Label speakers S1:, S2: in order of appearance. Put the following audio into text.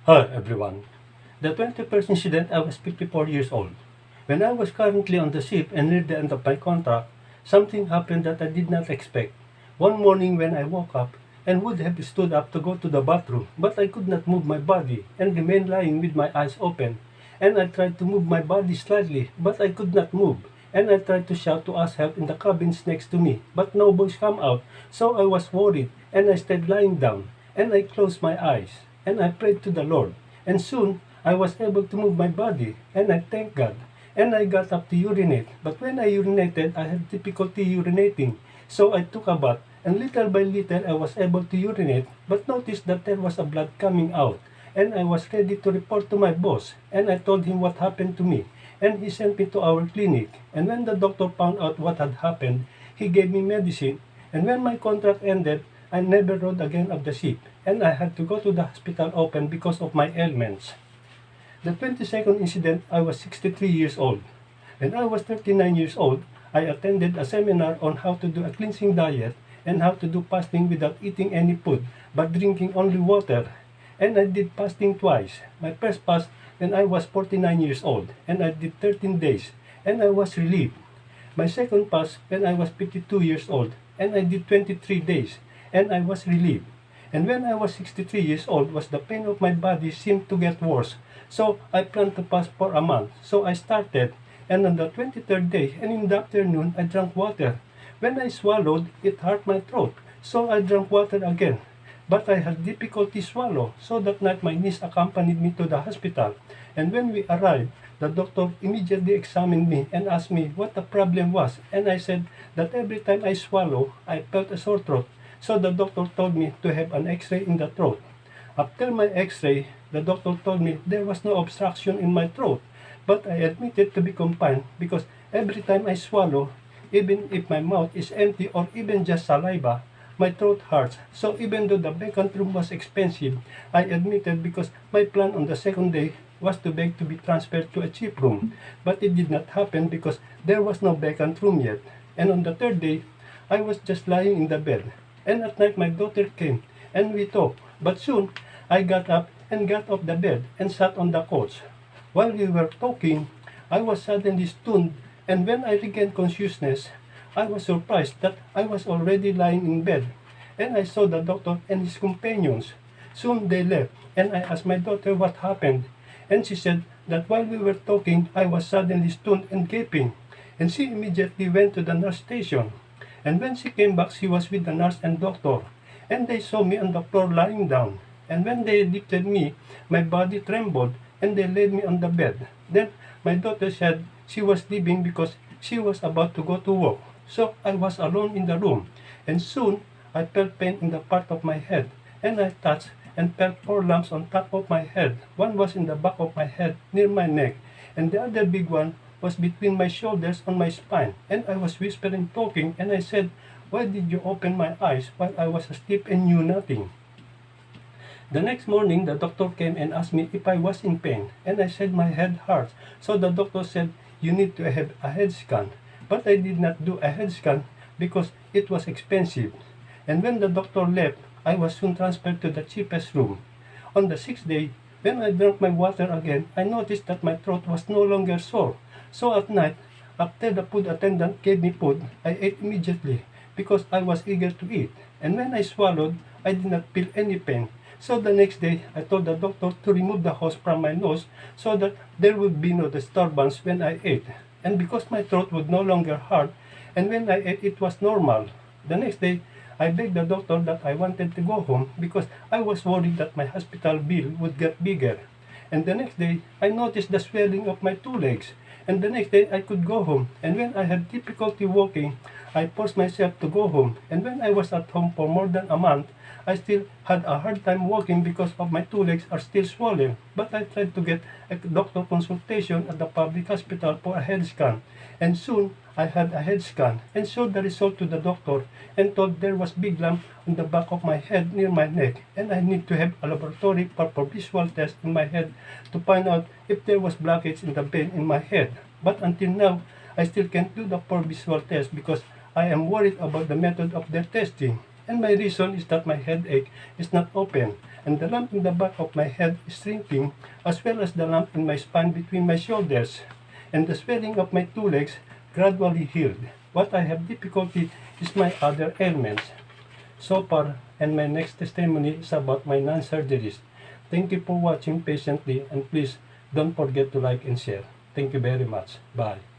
S1: Hi everyone. The 21st incident, I was 54 years old. When I was currently on the ship and near the end of my contract, something happened that I did not expect. One morning when I woke up and would have stood up to go to the bathroom, but I could not move my body and remained lying with my eyes open. And I tried to move my body slightly, but I could not move. And I tried to shout to ask help in the cabins next to me, but no voice came out, so I was worried, and I stayed lying down, and I closed my eyes, and I prayed to the Lord. And soon I was able to move my body, and I thanked God. And I got up to urinate, but when I urinated, I had difficulty urinating. So I took a bath, and little by little I was able to urinate, but noticed that there was a blood coming out. And I was ready to report to my boss, and I told him what happened to me. And he sent me to our clinic, and when the doctor found out what had happened, he gave me medicine, and when my contract ended, I never rode again of the ship, and I had to go to the hospital open because of my ailments. The 22nd incident, I was 63 years old. When I was 39 years old, I attended a seminar on how to do a cleansing diet and how to do fasting without eating any food, but drinking only water. And I did fasting twice. My first fast when I was 49 years old, and I did 13 days, and I was relieved. My second fast when I was 52 years old, and I did 23 days, and I was relieved. And when I was 63 years old, was the pain of my body seemed to get worse. So I planned to fast for a month. So I started, and on the 23rd day, and in the afternoon, I drank water. When I swallowed, it hurt my throat. So I drank water again. But I had difficulty swallow, so that night my niece accompanied me to the hospital. And when we arrived, the doctor immediately examined me and asked me what the problem was. And I said that every time I swallow, I felt a sore throat. So the doctor told me to have an x-ray in the throat. After my x-ray, the doctor told me there was no obstruction in my throat. But I admitted to be confined because every time I swallow, even if my mouth is empty or even just saliva, my throat hurts. So even though the vacant room was expensive, I admitted because my plan on the second day was to beg to be transferred to a cheap room. But it did not happen because there was no vacant room yet. And on the third day, I was just lying in the bed. And at night my daughter came and we talked. But soon I got up and got off the bed and sat on the couch. While we were talking, I was suddenly stunned, and when I regained consciousness, I was surprised that I was already lying in bed, and I saw the doctor and his companions. Soon they left, and I asked my daughter what happened, and she said that while we were talking, I was suddenly stunned and gaping, and she immediately went to the nurse station. And when she came back, she was with the nurse and doctor, and they saw me on the floor lying down. And when they lifted me, my body trembled, and they laid me on the bed. Then my daughter said she was leaving because she was about to go to work. So I was alone in the room, and soon I felt pain in the part of my head, and I touched and felt four lumps on top of my head. One was in the back of my head near my neck, and the other big one was between my shoulders on my spine. And I was whispering, talking, and I said, "Why did you open my eyes while I was asleep and knew nothing?" The next morning, the doctor came and asked me if I was in pain, and I said my head hurts. So the doctor said, "You need to have a head scan." But I did not do a head scan because it was expensive. And when the doctor left, I was soon transferred to the cheapest room. On the sixth day, when I drank my water again, I noticed that my throat was no longer sore. So at night, after the food attendant gave me food, I ate immediately because I was eager to eat. And when I swallowed, I did not feel any pain. So the next day, I told the doctor to remove the hose from my nose so that there would be no disturbance when I ate. And because my throat would no longer hurt, and when I ate, it was normal. The next day, I begged the doctor that I wanted to go home because I was worried that my hospital bill would get bigger. And the next day, I noticed the swelling of my two legs. And the next day, I could go home. And when I had difficulty walking, I forced myself to go home. And when I was at home for more than a month, I still had a hard time walking because of my two legs are still swollen. But I tried to get a doctor consultation at the public hospital for a head scan. And soon, I had a head scan and showed the result to the doctor and told there was big lump on the back of my head near my neck, and I need to have a laboratory for visual test in my head to find out if there was blockage in the vein in my head. But until now, I still can't do the poor visual test because I am worried about the method of their testing. And my reason is that my headache is not open. and the lump in the back of my head is shrinking, as well as the lump in my spine between my shoulders, and the swelling of my two legs gradually healed. What I have difficulty is my other ailments. So far, and my next testimony is about my non-surgeries. Thank you for watching patiently, and please don't forget to like and share. Thank you very much. Bye.